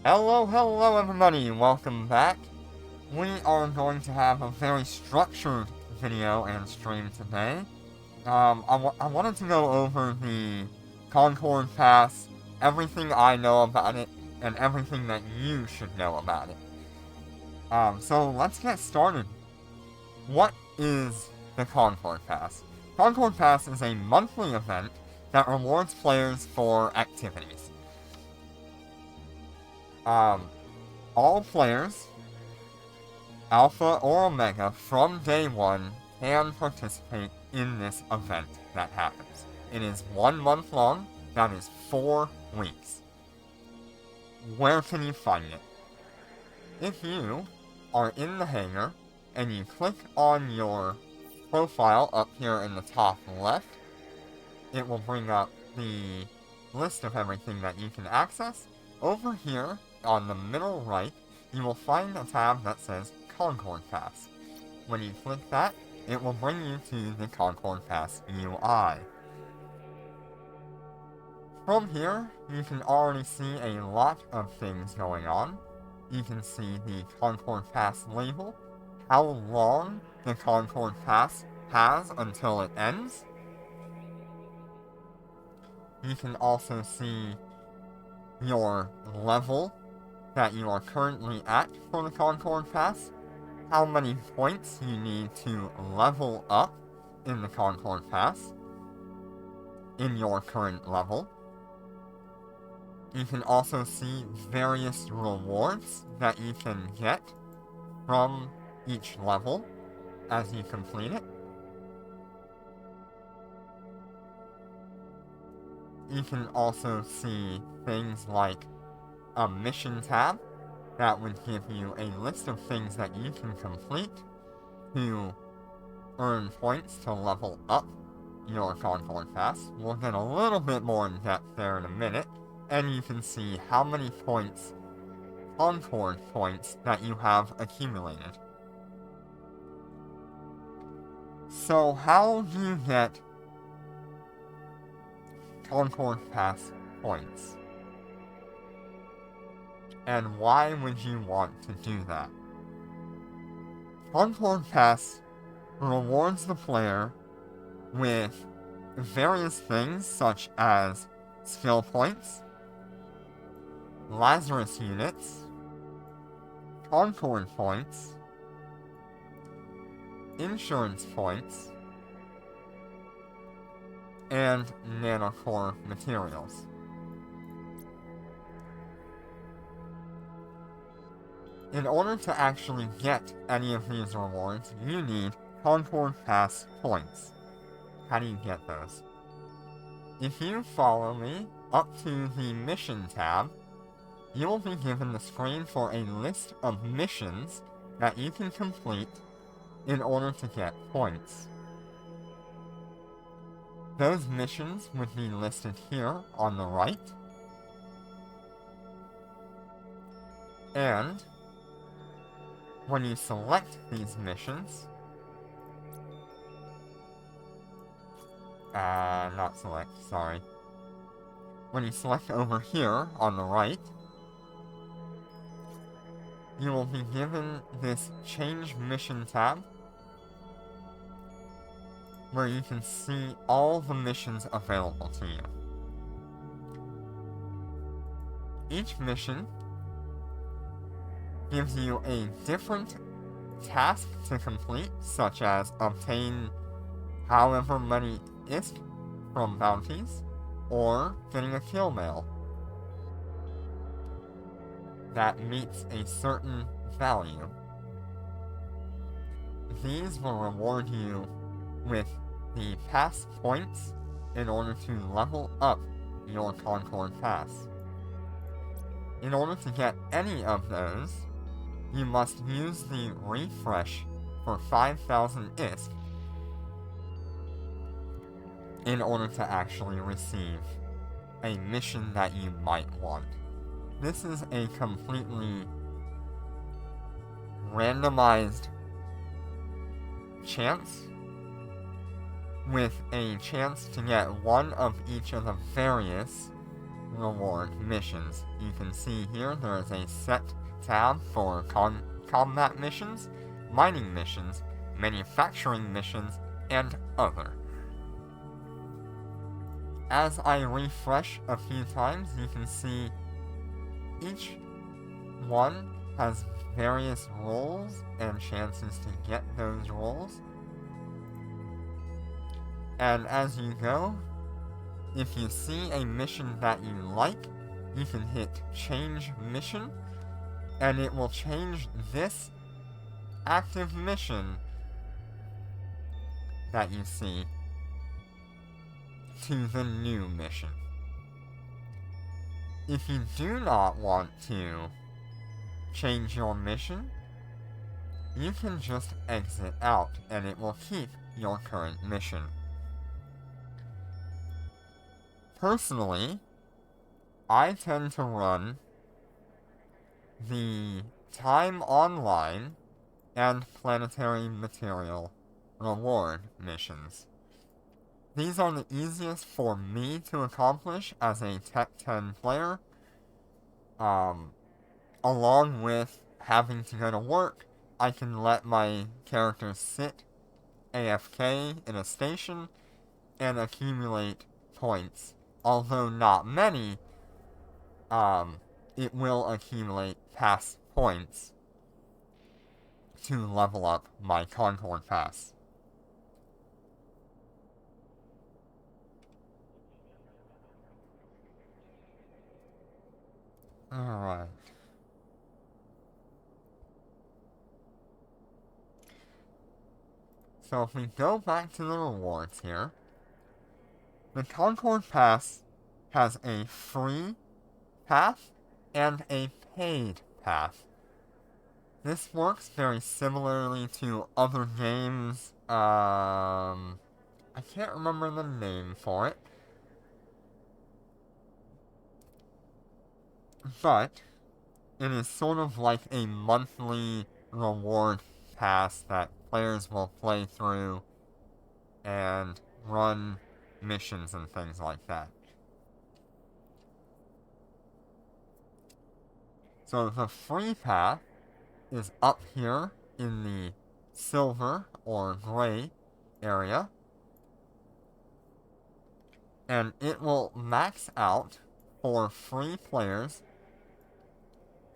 Hello everybody, welcome back. We are going to have a very structured video and stream today. I wanted to go over the Concord Pass, everything I know about it, and everything that you should know about it. So let's get started. What is the Concord Pass? Concord Pass is a monthly event that rewards players for activities. All players, Alpha or Omega, from day one can participate in this event that happens. It is 1 month long, that is 4 weeks. Where can you find it? If you are in the hangar and you click on your profile up here in the top left, it will bring up the list of everything that you can access. Over here on the middle right, you will find a tab that says Concord Pass. When you click that, it will bring you to the Concord Pass UI. From here, you can already see a lot of things going on. You can see the Concord Pass label, how long the Concord Pass has until it ends. You can also see your level that you are currently at for the Concord Pass, how many points you need to level up in the Concord Pass in your current level. You can also see various rewards that you can get from each level as you complete it. You can also see things like a mission tab that would give you a list of things that you can complete to earn points to level up your Concord Pass. We'll get a little bit more in depth there in a minute, and you can see how many points, Concord points, that you have accumulated. So how do you get Concord Pass points? And why would you want to do that? Concord Pass rewards the player with various things such as skill points, Lazarus units, Concord points, insurance points, and nanocore materials. In order to actually get any of these rewards, you need Concord Pass points. How do you get those? If you follow me up to the Mission tab, you will be given the screen for a list of missions that you can complete in order to get points. Those missions would be listed here on the right, and when you select these missions, when you select over here on the right, you will be given this Change Mission tab, where you can see all the missions available to you. Each mission gives you a different task to complete, such as obtain however many ISK from bounties, or getting a kill mail that meets a certain value. These will reward you with the pass points in order to level up your Concord Pass. In order to get any of those, you must use the refresh for 5,000 ISK in order to actually receive a mission that you might want. This is a completely randomized chance, with a chance to get one of each of the various reward missions. You can see here there is a set tab for combat missions, mining missions, manufacturing missions, and other. As I refresh a few times, you can see each one has various roles and chances to get those roles. And as you go, if you see a mission that you like, you can hit change mission, and it will change this active mission that you see to the new mission. If you do not want to change your mission, you can just exit out and it will keep your current mission. Personally, I tend to run the Time Online and Planetary Material reward missions. These are the easiest for me to accomplish as a Tech 10 player, along with having to go to work. I can let my characters sit AFK in a station and accumulate points. Although not many, it will accumulate past points to level up my Concord Pass. Alright. So if we go back to the rewards here, the Concord Pass has a free path and a paid path. This works very similarly to other games. I can't remember the name for it. But it is sort of like a monthly reward pass that players will play through and run missions and things like that. So the free path is up here in the silver or gray area, and it will max out for free players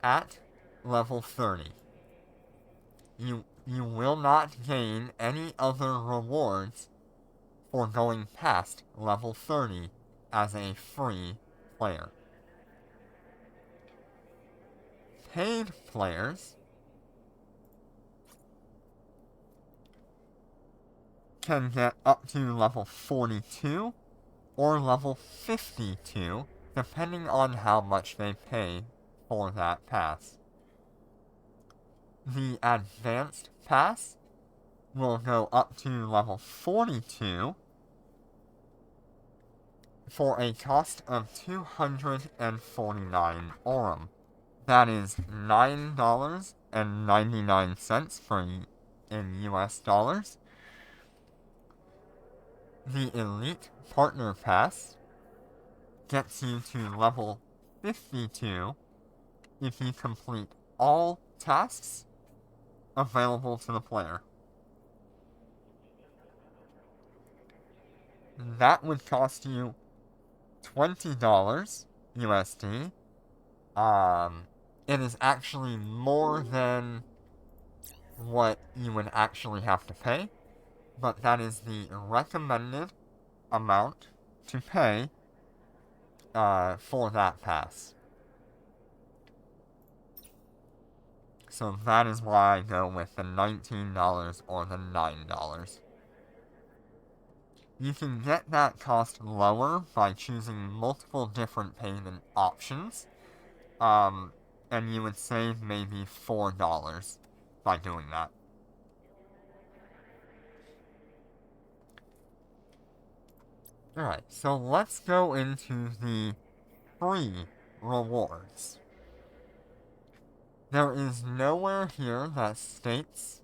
at level 30. You will not gain any other rewards for going past level 30 as a free player. Paid players can get up to level 42 or level 52, depending on how much they pay for that pass. The Advanced Pass will go up to level 42 for a cost of 249 Aurum. That is $9.99 in US dollars. The Elite Partner Pass gets you to level 52 if you complete all tasks available to the player. That would cost you $20 USD. It is actually more than what you would actually have to pay, but that is the recommended amount to pay for that pass. So that is why I go with the $19 or the $9. You can get that cost lower by choosing multiple different payment options, and you would save maybe $4 by doing that. Alright, so let's go into the free rewards. There is nowhere here that states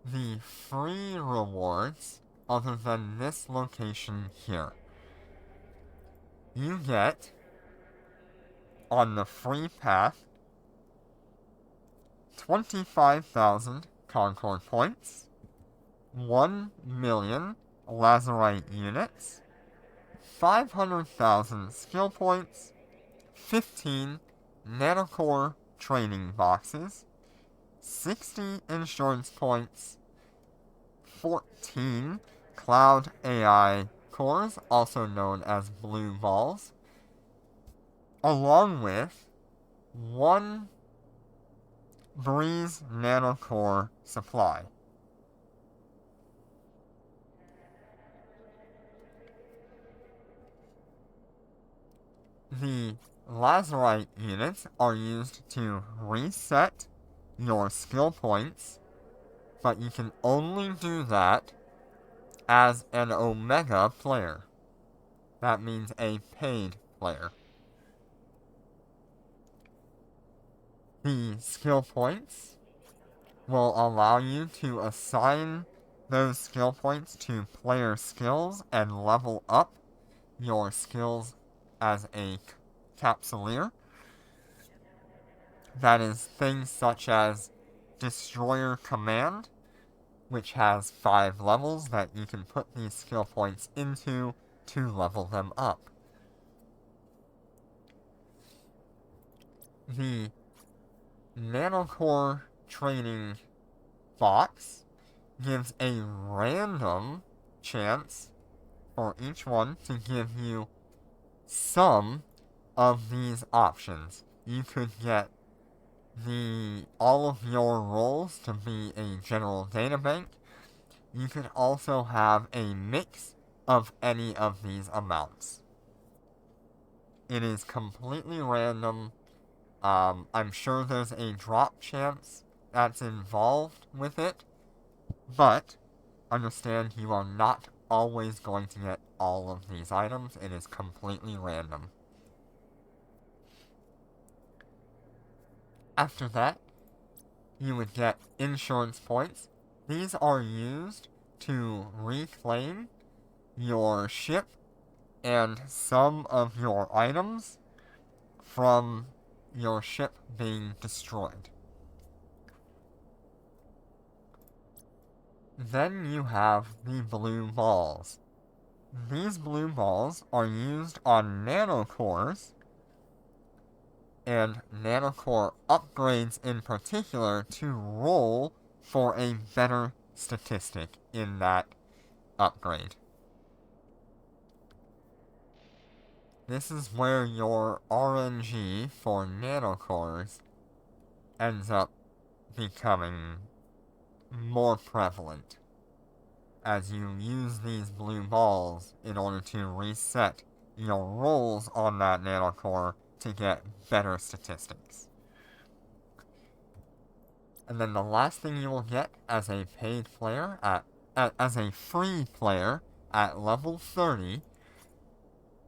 the free rewards other than this location here. you get, on the free path, 25,000 Concord points, 1 million Lazarite units, 500,000 skill points, 15 nanocore training boxes, 60 insurance points, 14 cloud AI cores, also known as blue balls, along with 1 Breeze nanocore supply. The Lazarite units are used to reset your skill points, but you can only do that as an Omega player. That means a paid player. The skill points will allow you to assign those skill points to player skills and level up your skills as a capsuleer. That is things such as Destroyer Command, which has 5 levels that you can put these skill points into to level them up. The Nanocore training box gives a random chance for each one to give you some of these options. You could get all of your roles to be a general databank. You could also have a mix of any of these amounts. It is completely random. I'm sure there's a drop chance that's involved with it, but understand you are not always going to get all of these items. It is completely random. After that, you would get insurance points. These are used to reclaim your ship and some of your items from your ship being destroyed. Then you have the blue balls. These blue balls are used on nanocores and nanocore upgrades in particular to roll for a better statistic in that upgrade. This is where your RNG for nanocores ends up becoming more prevalent as you use these blue balls in order to reset your rolls on that nanocore to get better statistics. And then the last thing you will get as a paid player as a free player at level 30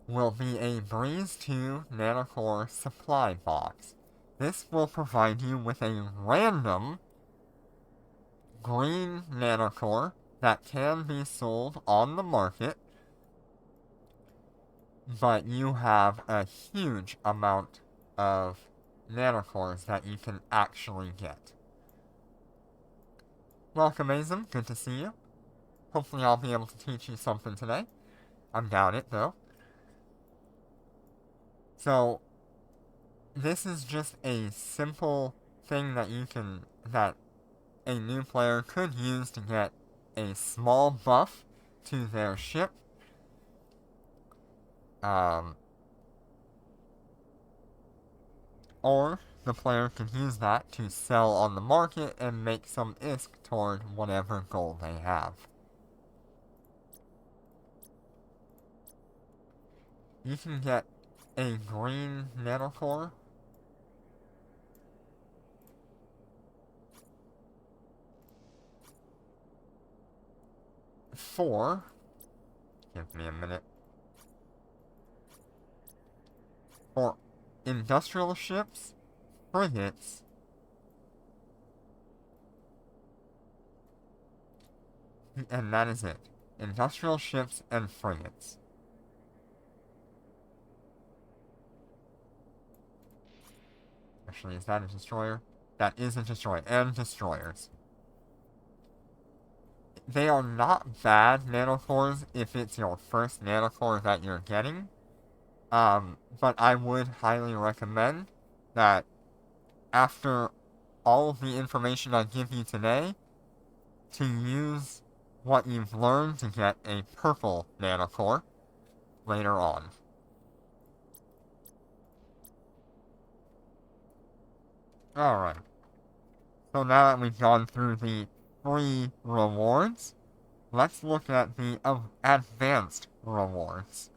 will be a Breeze 2 nanocore supply box. This will provide you with a random green nanocore that can be sold on the market, but you have a huge amount of nanocores that you can actually get. Welcome, Azim. Good to see you. Hopefully I'll be able to teach you something today. I doubt it, though. So, this is just a simple thing that a new player could use to get a small buff to their ship. Or the player can use that to sell on the market and make some ISK toward whatever goal they have. You can get a green nanocore for, give me a minute, for industrial ships, frigates, and that is it. Industrial ships and frigates. Actually, is that a destroyer? That is a destroyer. And destroyers. They are not bad nanocores if it's your first nanocore that you're getting. But I would highly recommend that after all of the information I give you today, to use what you've learned to get a purple nanocore later on. Alright. So now that we've gone through the free rewards, let's look at the advanced rewards.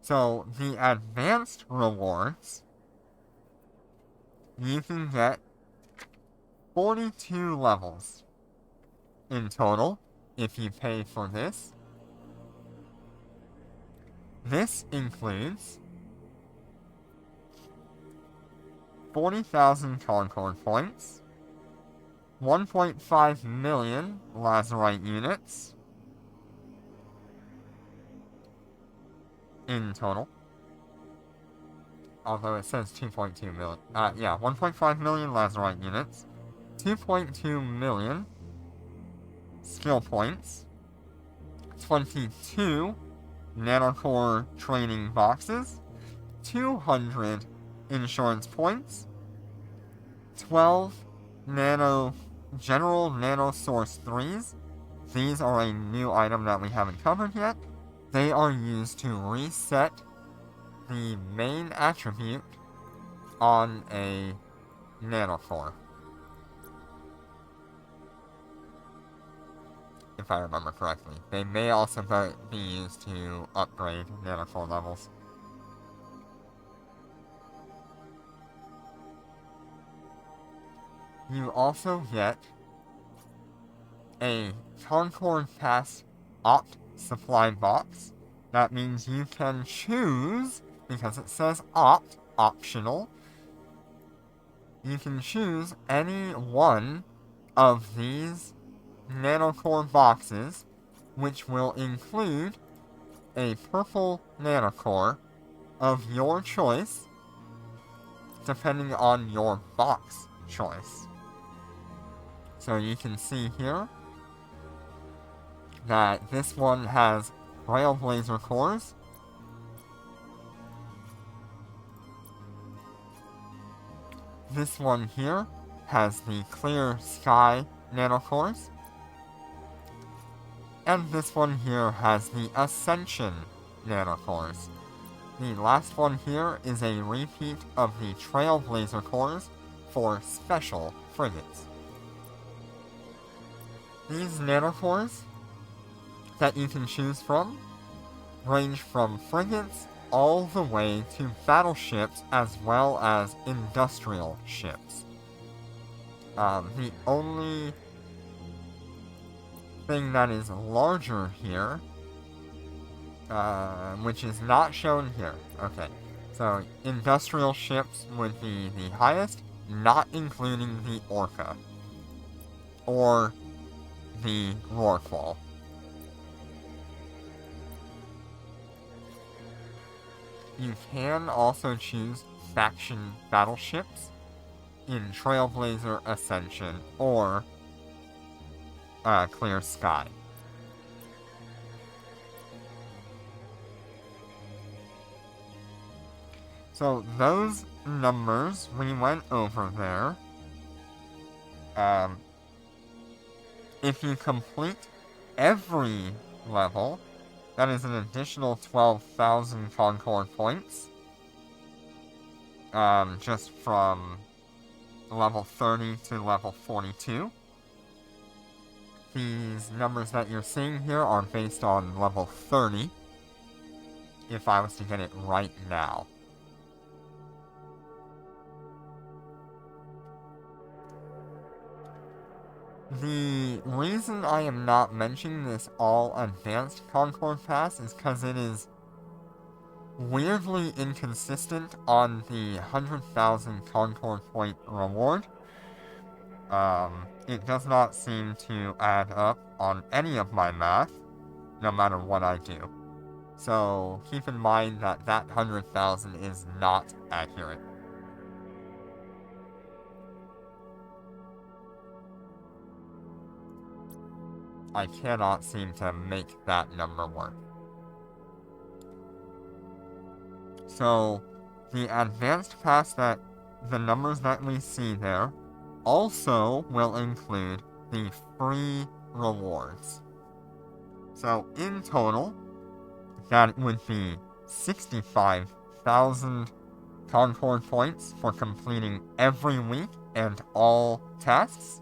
So, the advanced rewards, you can get 42 levels in total if you pay for this. This includes 40,000 Concord points, 1.5 million Lazarite units in total. Although it says 2.2 million. 1.5 million Lazarite units, 2.2 million skill points, 22 nanocore training boxes, 200 insurance points, 12 general nano source 3s. These are a new item that we haven't covered yet. They are used to reset the main attribute on a nanocore. If I remember correctly. They may also be used to upgrade nanocore levels. You also get a Concord Pass Supply box. That means you can choose, because it says optional, you can choose any one of these nanocore boxes, which will include a purple nanocore of your choice, depending on your box choice. So you can see here that this one has Trailblazer cores. This one here has the Clear Sky nanocores. And this one here has the Ascension nanocores. The last one here is a repeat of the Trailblazer cores for special frigates. These nanocores that you can choose from range from frigates all the way to battleships as well as industrial ships. The only thing that is larger here, which is not shown here. Okay, so industrial ships would be the highest, not including the Orca or the Rorqual. You can also choose faction battleships in Trailblazer Ascension or Clear Sky. So those numbers we went over there. If you complete every level, that is an additional 12,000 Concord points. Just from level 30 to level 42. These numbers that you're seeing here are based on level 30, if I was to get it right now. The reason I am not mentioning this all advanced Concord Pass is because it is weirdly inconsistent on the 100,000 Concord point reward. It does not seem to add up on any of my math, no matter what I do. So keep in mind that 100,000 is not accurate. I cannot seem to make that number work. So the advanced pass, that the numbers that we see there also will include the free rewards. So in total, that would be 65,000 Concord points for completing every week and all tasks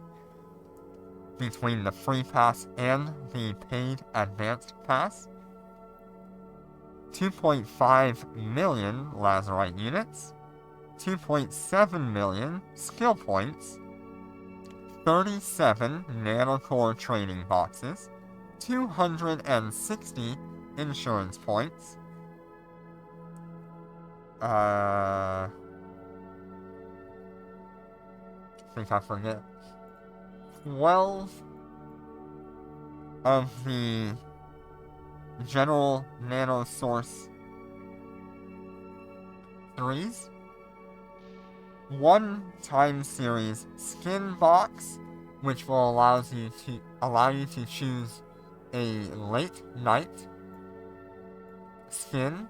between the free pass and the paid advanced pass. 2.5 million Lazarite units, 2.7 million skill points, 37 nanocore training boxes, 260 insurance points, I think I forget, 12 of the general nano source 3s, 1 time series skin box, which will allow you to choose a late night skin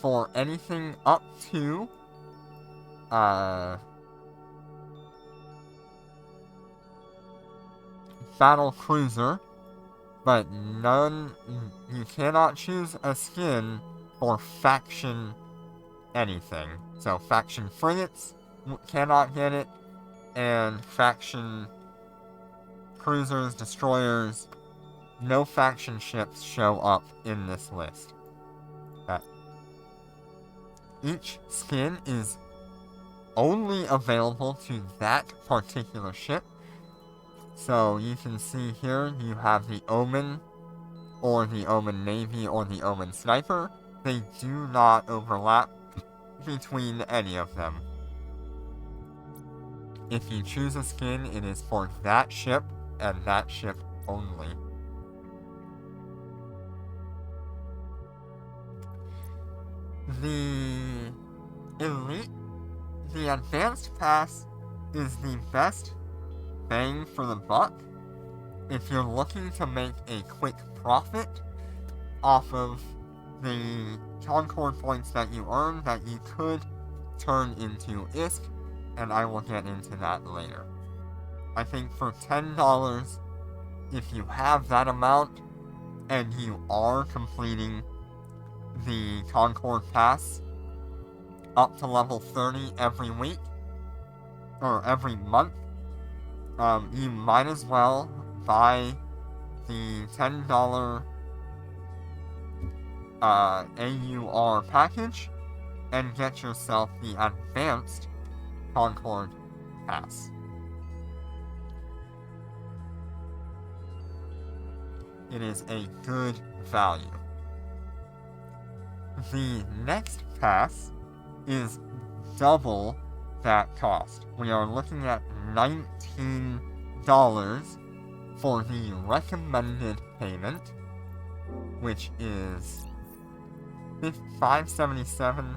for anything up to battle cruiser, but you cannot choose a skin for faction anything. So faction frigates cannot get it, and faction cruisers, destroyers, no faction ships show up in this list. Each skin is only available to that particular ship. So you can see here you have the Omen, or the Omen Navy, or the Omen Sniper. They do not overlap between any of them. If you choose a skin, it is for that ship and that ship only. The Elite, the Advanced Pass is the best bang for the buck if you're looking to make a quick profit off of the Concord points that you earn that you could turn into ISK, and I will get into that later. I think for $10, if you have that amount and you are completing the Concord Pass up to level 30 every week, or every month, you might as well buy the $10 AUR package and get yourself the advanced Concord Pass. It is a good value. The next pass is double that cost. We are looking at $19 for the recommended payment, which is $577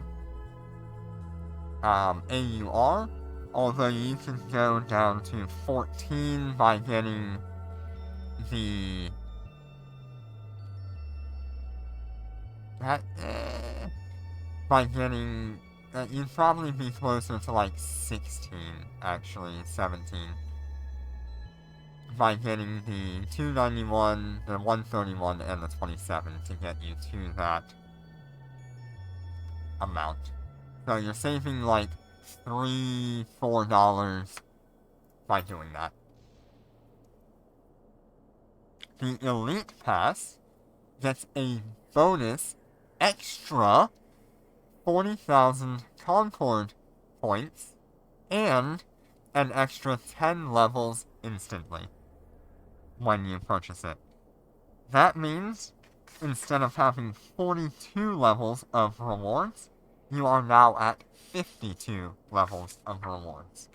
AUR, although you can go down to 14 by getting the you'd probably be closer to like 16, actually 17, by getting the 291, the 131, and the 27 to get you to that amount. So you're saving like $3-4 by doing that. The Elite Pass gets a bonus extra 40,000 Concord points and an extra 10 levels instantly when you purchase it. That means instead of having 42 levels of rewards, you are now at 52 levels of rewards.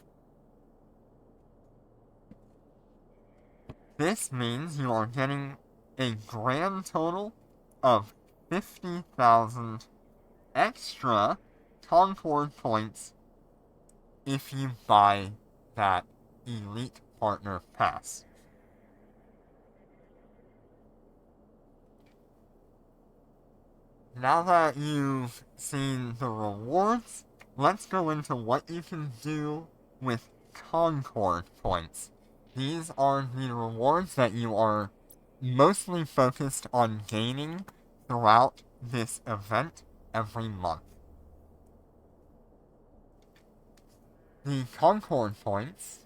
This means you are getting a grand total of 50,000 extra Concord points if you buy that Elite Partner Pass. Now that you've seen the rewards, let's go into what you can do with Concord points. These are the rewards that you are mostly focused on gaining throughout this event every month. The Concord points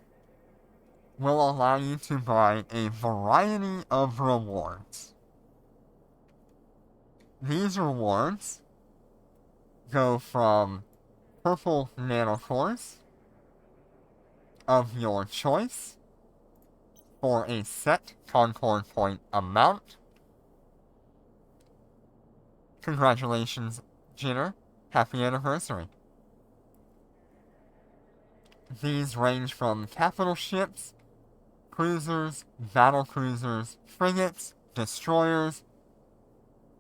will allow you to buy a variety of rewards. These rewards go from purple nanocores of your choice for a set Concord point amount. Congratulations, Jitter. Happy anniversary. These range from capital ships, cruisers, battle cruisers, frigates, destroyers,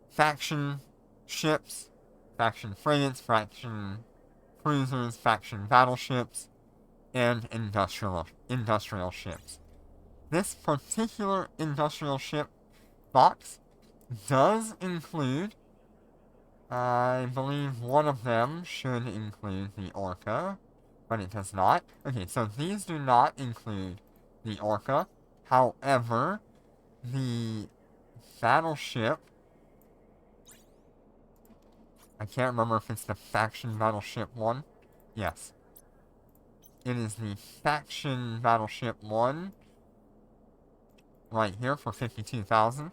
faction ships, faction frigates, faction cruisers, faction battleships, and industrial ships. This particular industrial ship box does include, I believe one of them should include the Orca, but it does not. Okay, so these do not include the Orca. However, the battleship, I can't remember if it's the faction battleship one. Yes. It is the faction battleship one. Right here for 52,000.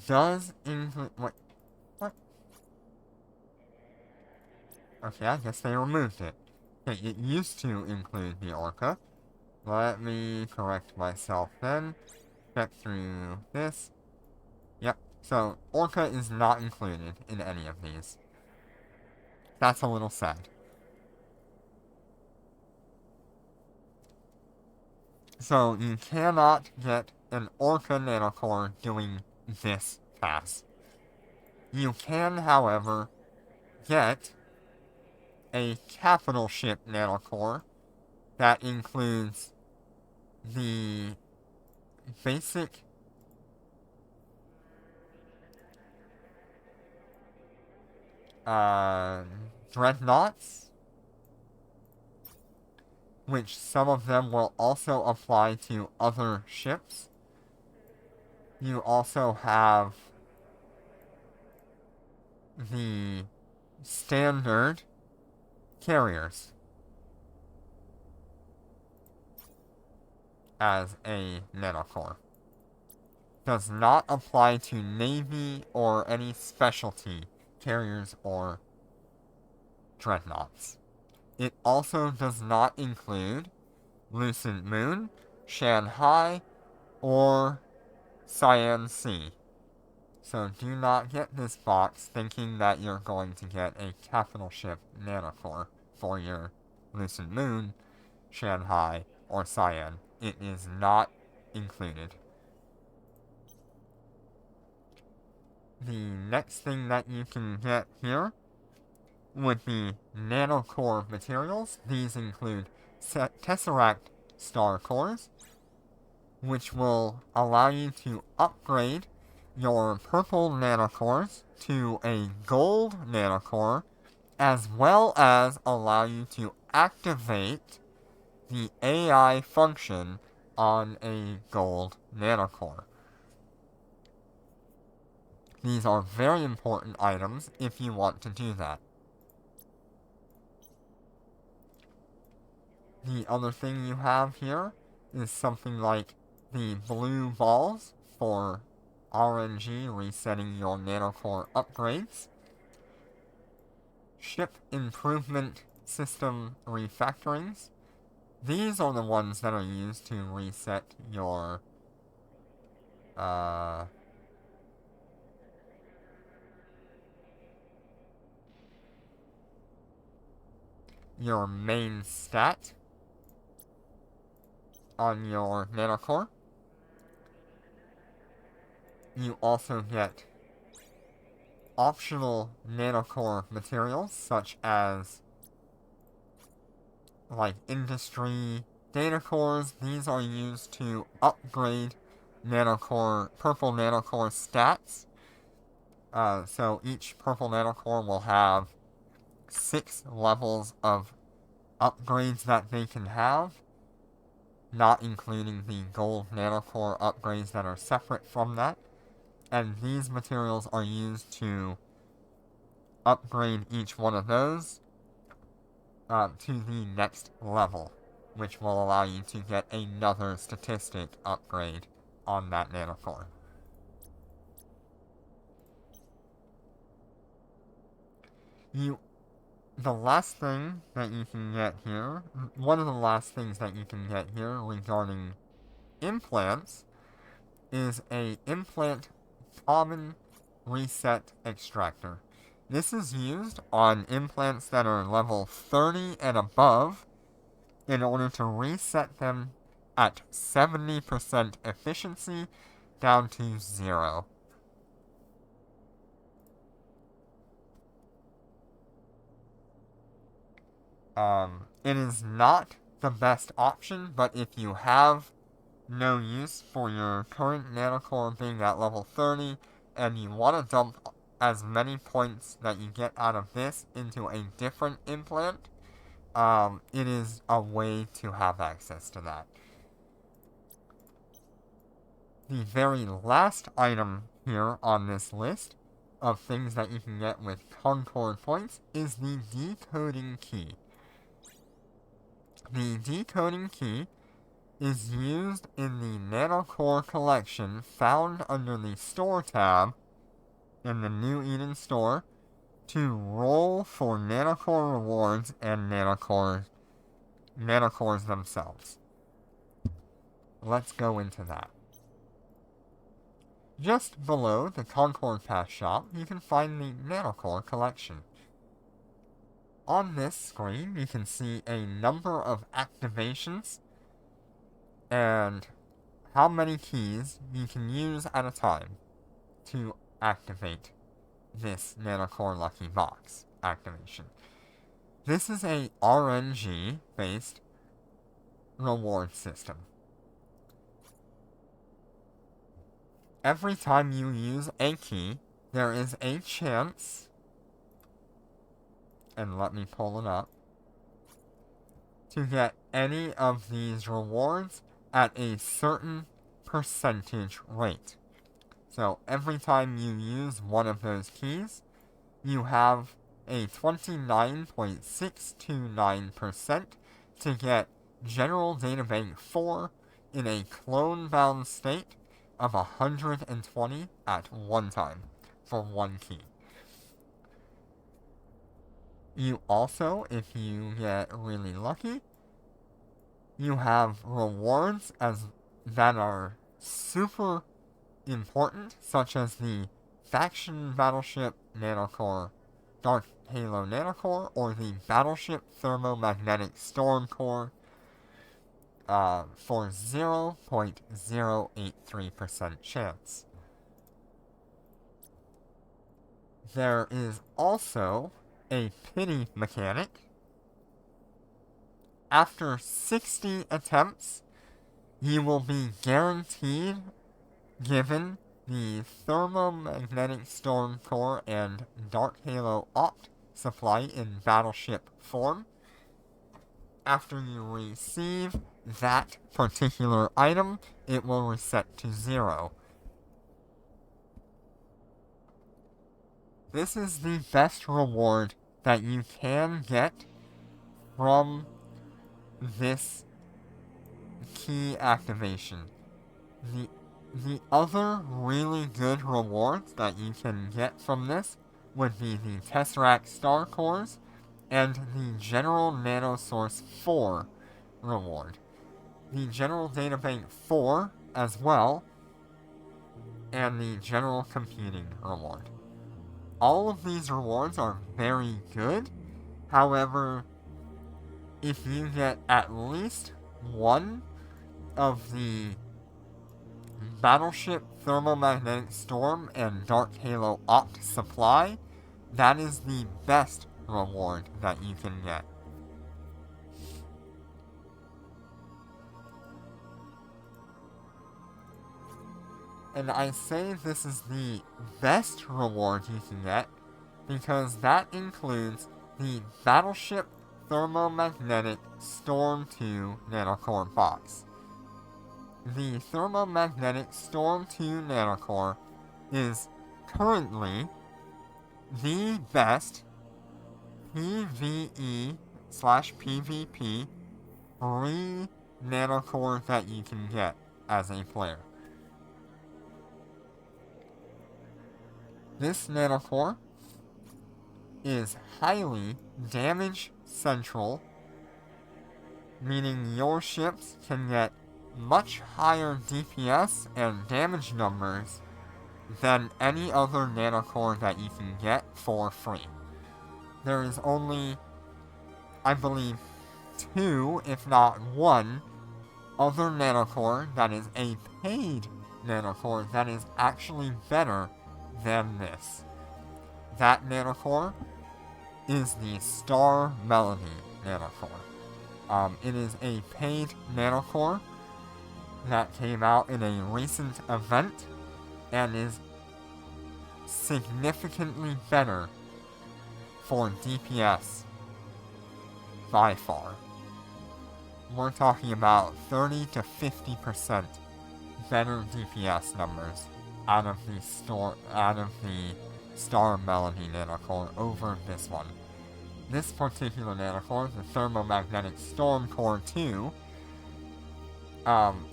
Does include... What? Okay, I guess they removed it. Okay, it used to include the Orca. Let me correct myself then. Check through this. Yep, so Orca is not included in any of these. That's a little sad. So you cannot get an Orca nanocore doing this pass. You can, however, get a capital ship nanocore that includes the basic dreadnoughts, which some of them will also apply to other ships. You also have the standard carriers as a nanocore. Does not apply to Navy or any specialty carriers or dreadnoughts. It also does not include Lucent Moon, Shanghai, or Cyan Sea. So do not get this box thinking that you're going to get a capital ship nanocore for your Lucent Moon, Shanghai, or Cyan. It is not included. The next thing that you can get here would be nanocore materials. These include Tesseract star cores, which will allow you to upgrade your purple nanocores to a gold nanocore, as well as allow you to activate the AI function on a gold nanocore. These are very important items if you want to do that. The other thing you have here is something like the blue balls for RNG resetting your nanocore upgrades, ship improvement system refactorings. These are the ones that are used to reset your main stat on your nanocore. you also get optional nanocore materials, such as like industry data cores. These are used to upgrade purple nanocore stats. So each purple nanocore will have 6 levels of upgrades that they can have, not including the gold nanocore upgrades that are separate from that. And these materials are used to upgrade each one of those to the next level, which will allow you to get another statistic upgrade on that nanocore. The last thing that you can get here, one of the last things that you can get here regarding implants, is a implant common reset extractor. This is used on implants that are level 30 and above in order to reset them at 70% efficiency down to 0. It is not the best option, but if you have no use for your current nanocore being at level 30, and you want to dump as many points that you get out of this into a different implant, it is a way to have access to that. The very last item here on this list of things that you can get with Concord points is the decoding key. The decoding key is used in the nanocore collection found under the store tab in the New Eden store to roll for nanocore rewards and nanocores themselves. Let's go into that. Just below the Concord Pass shop, you can find the nanocore collection. On this screen, you can see a number of activations and how many keys you can use at a time to activate this nanocore lucky box activation. This is a RNG based reward system. Every time you use a key, there is a chance, and let me pull it up, to get any of these rewards at a certain percentage rate. So every time you use one of those keys, you have a 29.629% to get General Databank 4 in a clone-bound state of 120 at one time for one key. You also, if you get really lucky, you have rewards that are super important, such as the Faction Battleship Nanocore Dark Halo Nanocore or the Battleship Thermomagnetic Storm Core for 0.083% chance. There is also a pity mechanic. After 60 attempts, you will be guaranteed given the Thermomagnetic Storm Core and Dark Halo Opt supply in battleship form. After you receive that particular item, it will reset to 0. This is the best reward that you can get from this key activation. The other really good rewards that you can get from this would be the Tesseract Star Cores and the General Nanosource 4 reward. The General Databank 4 as well, and the General Computing reward. All of these rewards are very good. However, if you get at least one of the Battleship Thermomagnetic Storm and Dark Halo Opt Supply, that is the best reward that you can get. And I say this is the best reward you can get because that includes the Battleship Thermomagnetic Storm 2 Nanocore box. The Thermomagnetic Storm 2 Nanocore is currently the best PvE/PvP free nanocore that you can get as a player. This nanocore is highly damage central, meaning your ships can get much higher DPS and damage numbers than any other nanocore that you can get for free. There is only, I believe, 2, if not 1, other nanocore that is a paid nanocore that is actually better than this. That nanocore is the Star Melody nanocore. It is a paid nanocore that came out in a recent event and is significantly better for DPS by far. We're talking about 30 to 50% better DPS numbers out of the Star Melody nanocore over this one. This particular nanocore, the Thermomagnetic Storm Core 2,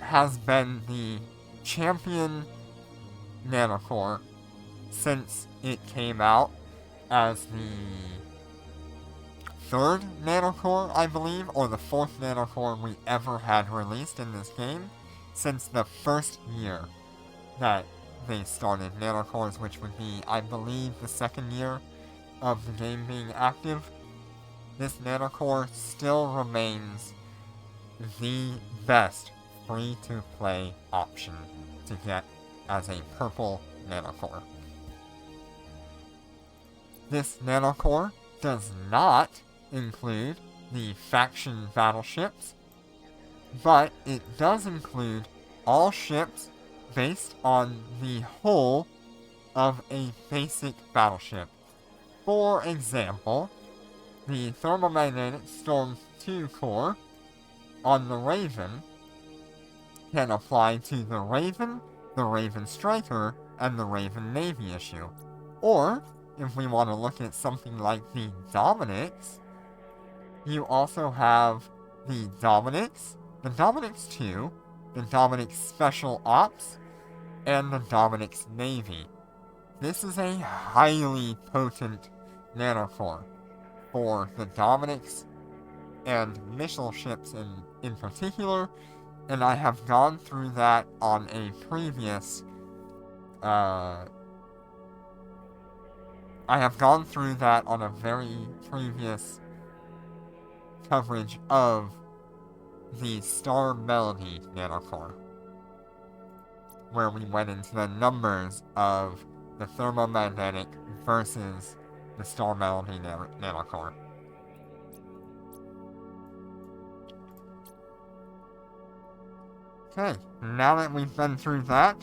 has been the champion nanocore since it came out as the 3rd nanocore, I believe, or the 4th nanocore we ever had released in this game since the first year that they started nanocores, which would be, I believe, the 2nd year of the game being active. This nanocore still remains the best free-to-play option to get as a purple nanocore. This nanocore does not include the faction battleships, but it does include all ships based on the hull of a basic battleship. For example, the Thermomagnetic Storm 2 core on the Raven can apply to the Raven Striker, and the Raven Navy issue. Or, if we want to look at something like the Dominix, you also have the Dominix 2, the Dominix Special Ops, and the Dominix Navy. This is a highly potent nanocore for the Dominix and missile ships in particular, and I have gone through that on a previous very previous coverage of the Star Melody nanocore, where we went into the numbers of the Thermomagnetic versus the Star Melody nanocore. Okay, now that we've been through that,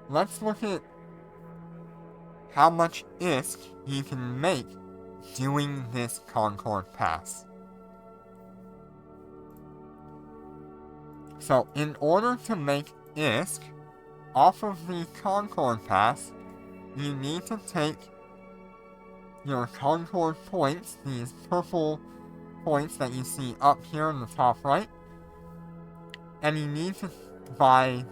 let's look at how much ISK you can make doing this Concord Pass. So, in order to make ISK off of the Concord Pass, you need to take your Concord points, these purple points that you see up here in the top right, and you need to buy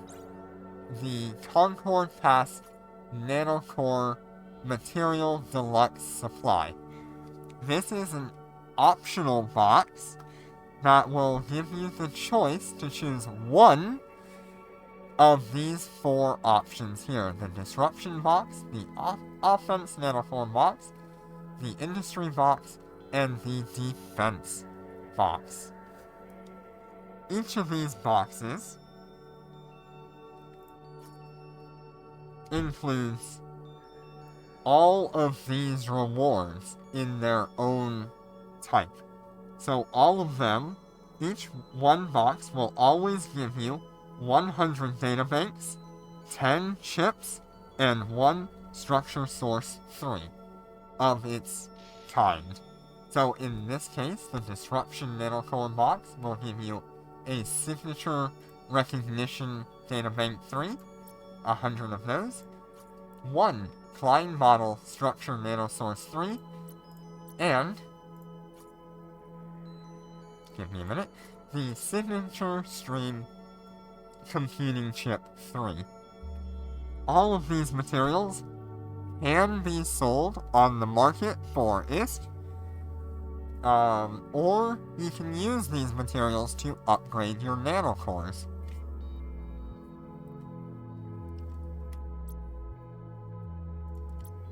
the Concord Pass Nanocore Material Deluxe Supply. This is an optional box that will give you the choice to choose one of these 4 options here: the Disruption box, the Offense Nanocore box, the Industry box, and the Defense box. Each of these boxes includes all of these rewards in their own type. So all of them, each one box will always give you 100 databanks, 10 chips, and 1 structure source 3 of its kind. So in this case, the Disruption Nanocore box will give you a Signature Recognition Databank 3, 100 of those, 1 Klein Model Structure Nanosource 3, and, give me a minute, the Signature Stream Computing Chip 3. All of these materials can be sold on the market for IST, or you can use these materials to upgrade your nanocores.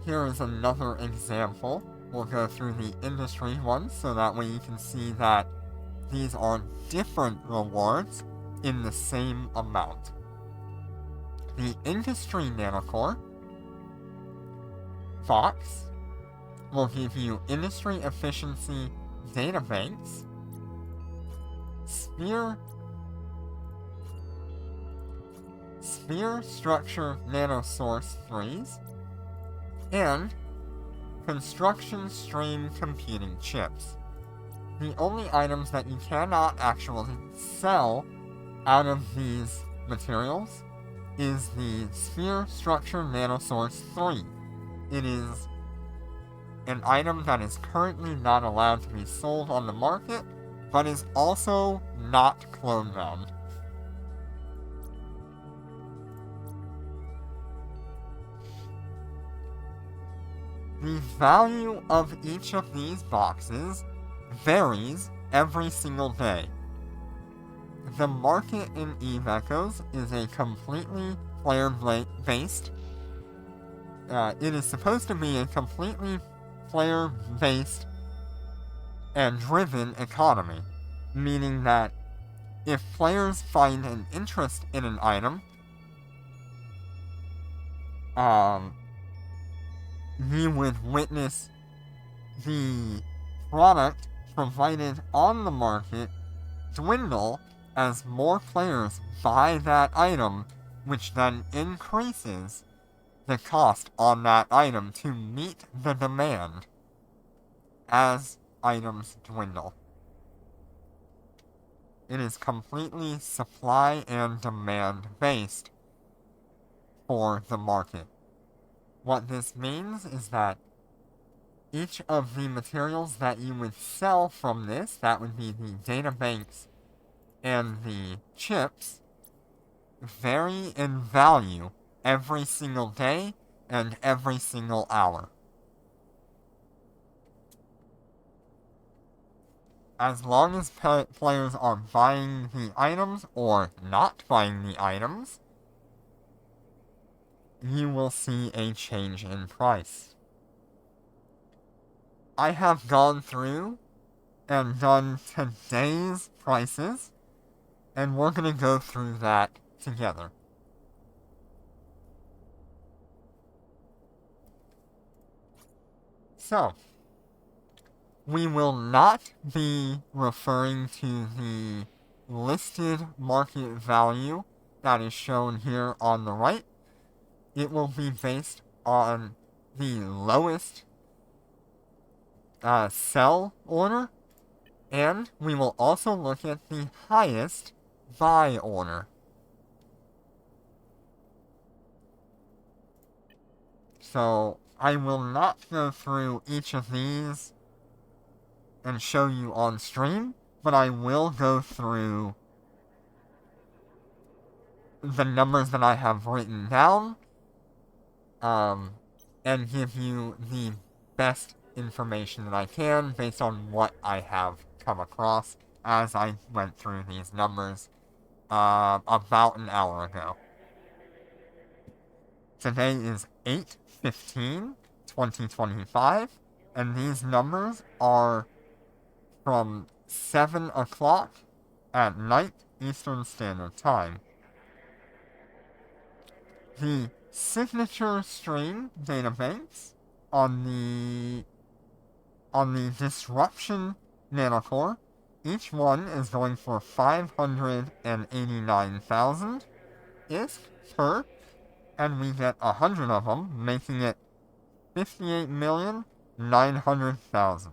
Here is another example. We'll go through the industry ones so that way you can see that these are different rewards in the same amount. The industry nanocore box will give you industry efficiency databanks, sphere structure nanosource 3s, and construction stream computing chips. The only items that you cannot actually sell out of these materials is the sphere structure nanosource 3. It is an item that is currently not allowed to be sold on the market, but is also not clone bound. The value of each of these boxes varies every single day. The market in Eve Echoes is a completely player-based. It is supposed to be a completely player-based and driven economy, meaning that if players find an interest in an item, you would witness the product provided on the market dwindle as more players buy that item, which then increases the cost on that item to meet the demand as items dwindle. It is completely supply and demand based for the market. What this means is that each of the materials that you would sell from this, that would be the databanks and the chips, vary in value every single day and every single hour. As long as players are buying the items or not buying the items, you will see a change in price. I have gone through and done today's prices, and we're going to go through that together. So, we will not be referring to the listed market value that is shown here on the right. It will be based on the lowest sell order, and we will also look at the highest buy order. So I will not go through each of these and show you on stream, but I will go through the numbers that I have written down, and give you the best information that I can based on what I have come across as I went through these numbers about an hour ago. Today is 8/15/2025, and these numbers are from 7 o'clock at night Eastern Standard Time. The signature stream databanks on the disruption nanocore. Each one is going for 589,000 ISK per, and we get 100 of them, making it 58,900,000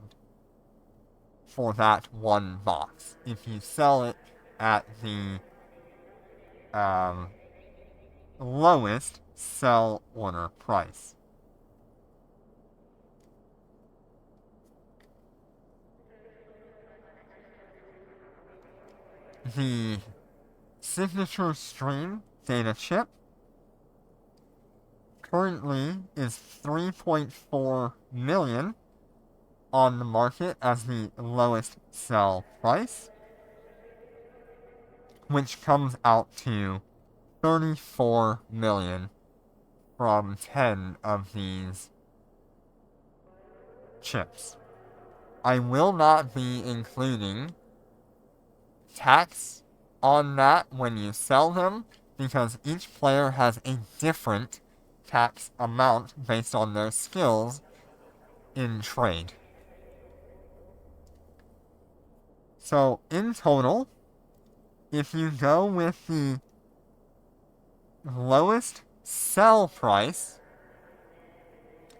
for that one box. If you sell it at the lowest sell order price. The signature stream data chip currently is 3.4 million on the market as the lowest sell price, which comes out to 34 million from 10 of these chips. I will not be including tax on that when you sell them, because each player has a different tax amount based on their skills in trade. So in total, if you go with the lowest sell price,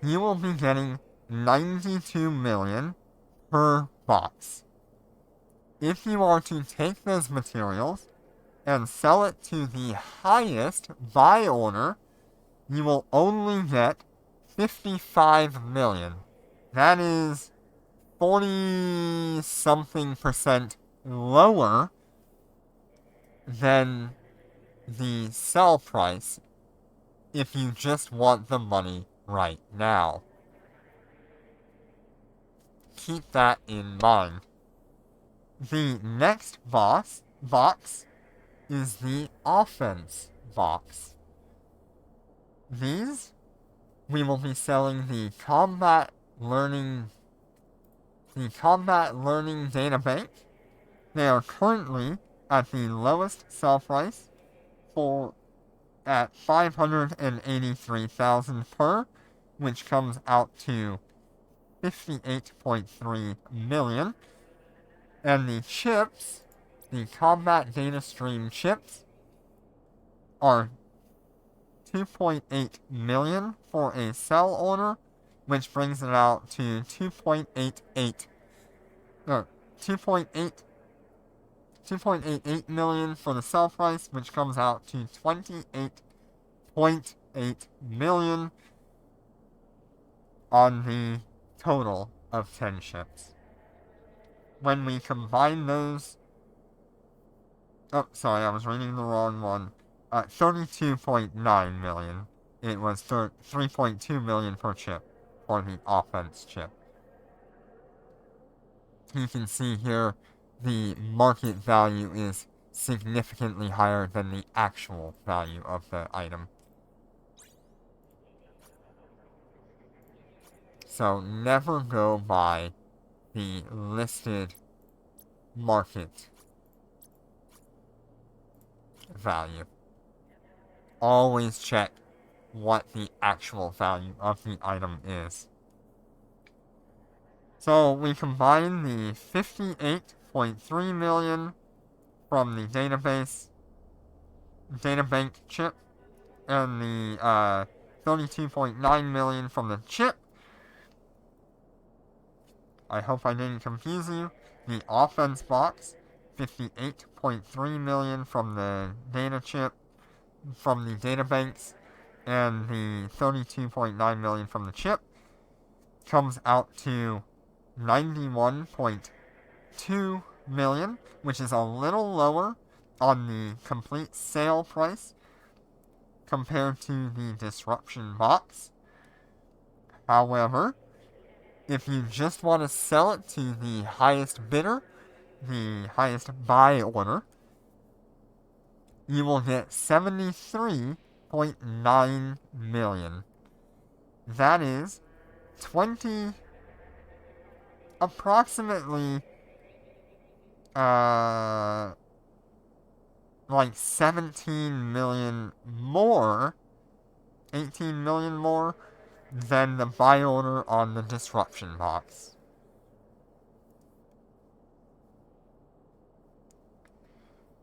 you will be getting 92 million per box. If you are to take those materials and sell it to the highest buy order, you will only get 55 million. That is 40-something% lower than the sell price if you just want the money right now. Keep that in mind. The next box is the offense box. These, we will be selling the combat learning data bank. They are currently at the lowest sell price at 583,000 per, which comes out to 58.3 million. And the chips, the combat data stream chips, are 2.8 million for a sell order, which brings it out to 2.88 million for the sell price, which comes out to 28.8 million on the total of 10 chips. When we combine those... Oh, sorry, I was reading the wrong one. 32.9 million. It was 3.2 million per chip for the offense chip. You can see here the market value is significantly higher than the actual value of the item. So never go by the listed market value. Always check what the actual value of the item is. So we combine the 58.3 million from the data bank chip, and the 32.9 million from the chip. I hope I didn't confuse you. The offense box, 58.3 million from the data chip, from the data banks, and the 32.9 million from the chip, comes out to 91.2 million, which is a little lower on the complete sale price compared to the disruption box. However, if you just want to sell it to the highest bidder, the highest buy order, you will get 73.9 million. That is approximately like 17 million more 18 million more than the buy order on the Disruption box.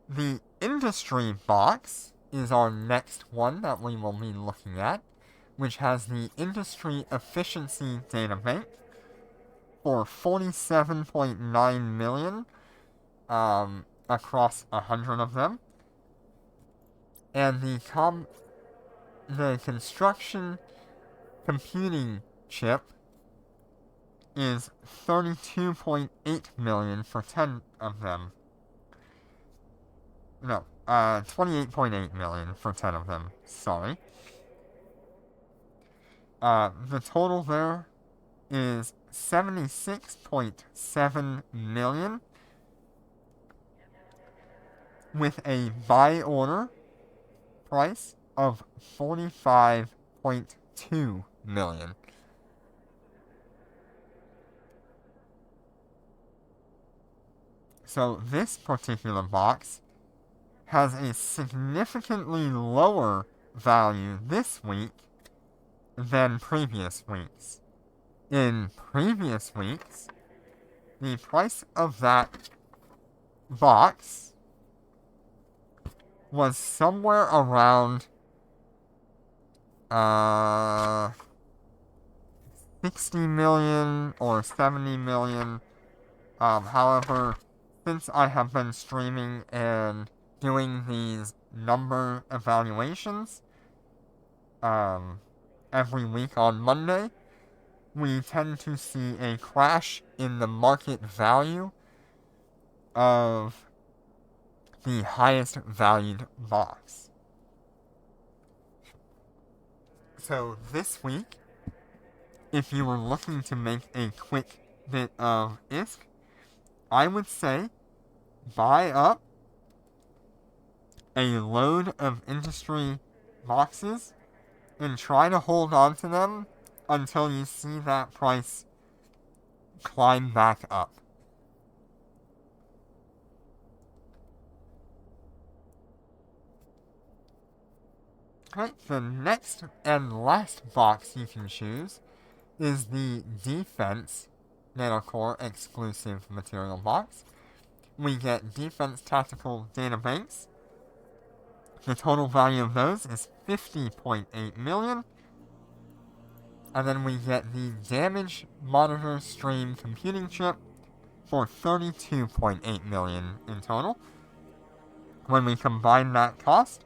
The Industry box is our next one that we will be looking at, which has the Industry Efficiency Data Bank for 47.9 million across 100 of them. And the construction computing chip is 32.8 million for 10 of them. No, 28.8 million for 10 of them, sorry. The total there is 76.7 million with a buy order price of 45.2 million. So this particular box has a significantly lower value this week than previous weeks. In previous weeks, the price of that box was somewhere around 60 million or 70 million. However, since I have been streaming and doing these number evaluations every week on Monday, we tend to see a crash in the market value of the highest valued box. So this week, if you were looking to make a quick bit of ISK, I would say buy up a load of industry boxes and try to hold on to them until you see that price climb back up. Alright, the next and last box you can choose is the Defense Nanocore exclusive material box. We get Defense Tactical Data Banks. The total value of those is 50.8 million. And then we get the Damage Monitor Stream Computing Chip for 32.8 million in total. When we combine that cost,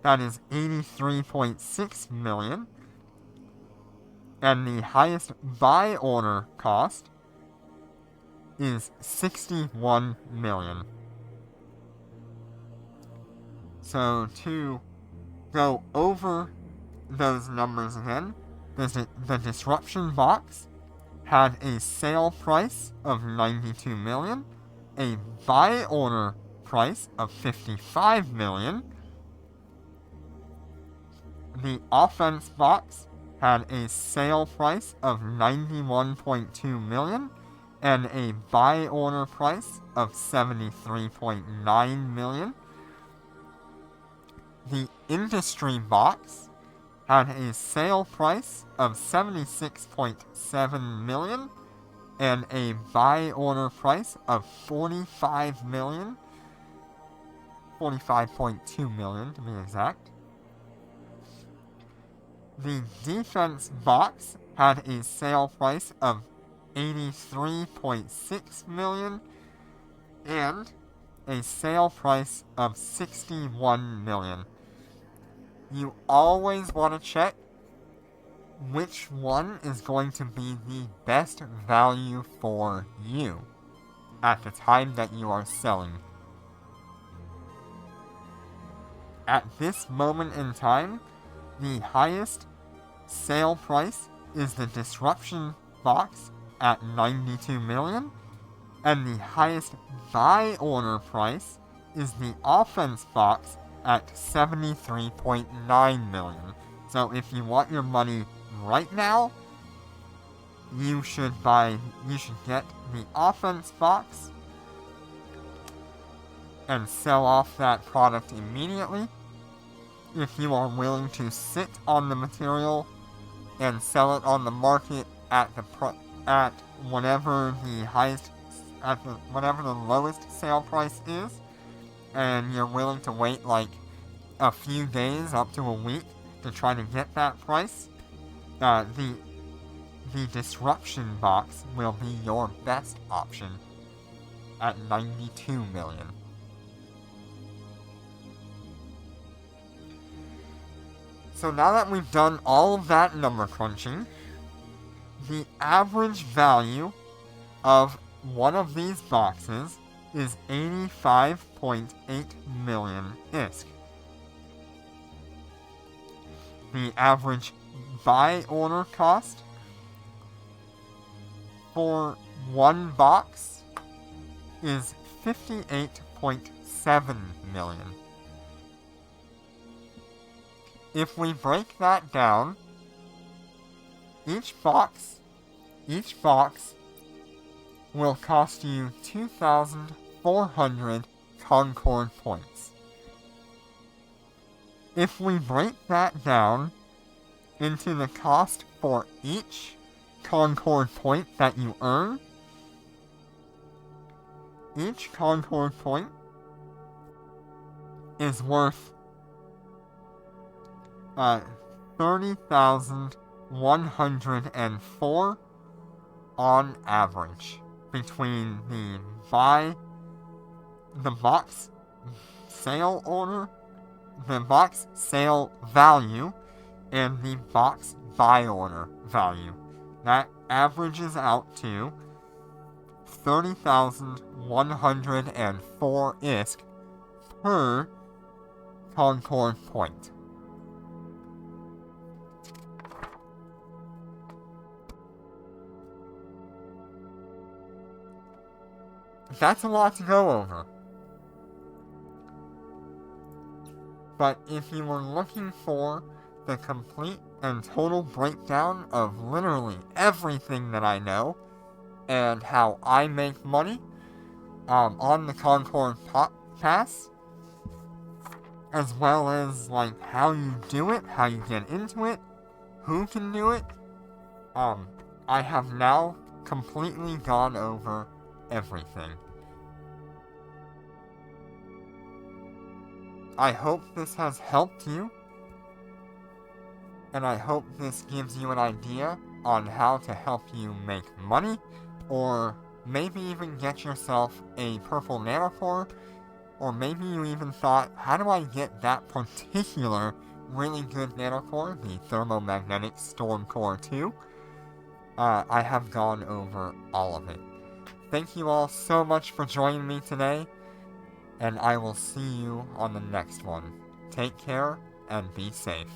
that is 83.6 million. And the highest buy order cost is 61 million. So to go over those numbers again, the Disruption box had a sale price of 92 million, a buy order price of 55 million. The Offense box had a sale price of 91.2 million and a buy order price of 73.9 million. The Industry box had a sale price of 76.7 million and a buy order price of 45 million, 45.2 million to be exact. The Defense box had a sale price of 83.6 million and a sale price of 61 million. You always want to check which one is going to be the best value for you at the time that you are selling. At this moment in time, the highest sale price is the Disruption box at 92 million, and the highest buy order price is the Offense box at 73.9 million. So if you want your money right now, you should get the Offense box and sell off that product immediately. if you are willing to sit on the material and sell it on the market at at whatever the lowest sale price is, and you're willing to wait like a few days up to a week to try to get that price, the disruption box will be your best option at $92 million. So now that we've done all of that number crunching, the average value of one of these boxes is 85.8 million ISK. The average buy order cost for one box is 58.7 million. If we break that down, each box will cost you 2,400 Concord points. If we break that down into the cost for each Concord point that you earn, each Concord point is worth 30,104 on average between the box sale order, the box sale value, and the box buy order value. That averages out to 30,104 ISK per Concord point. That's a lot to go over. But if you were looking for the complete and total breakdown of literally everything that I know and how I make money on the Concord Pass, as well as like how you do it, how you get into it, who can do it, I have now completely gone over everything. I hope this has helped you, and I hope this gives you an idea on how to help you make money, or maybe even get yourself a purple nanocore, or maybe you even thought, how do I get that particular really good nanocore, the Thermomagnetic Stormcore 2? I have gone over all of it. Thank you all so much for joining me today, and I will see you on the next one. Take care and be safe.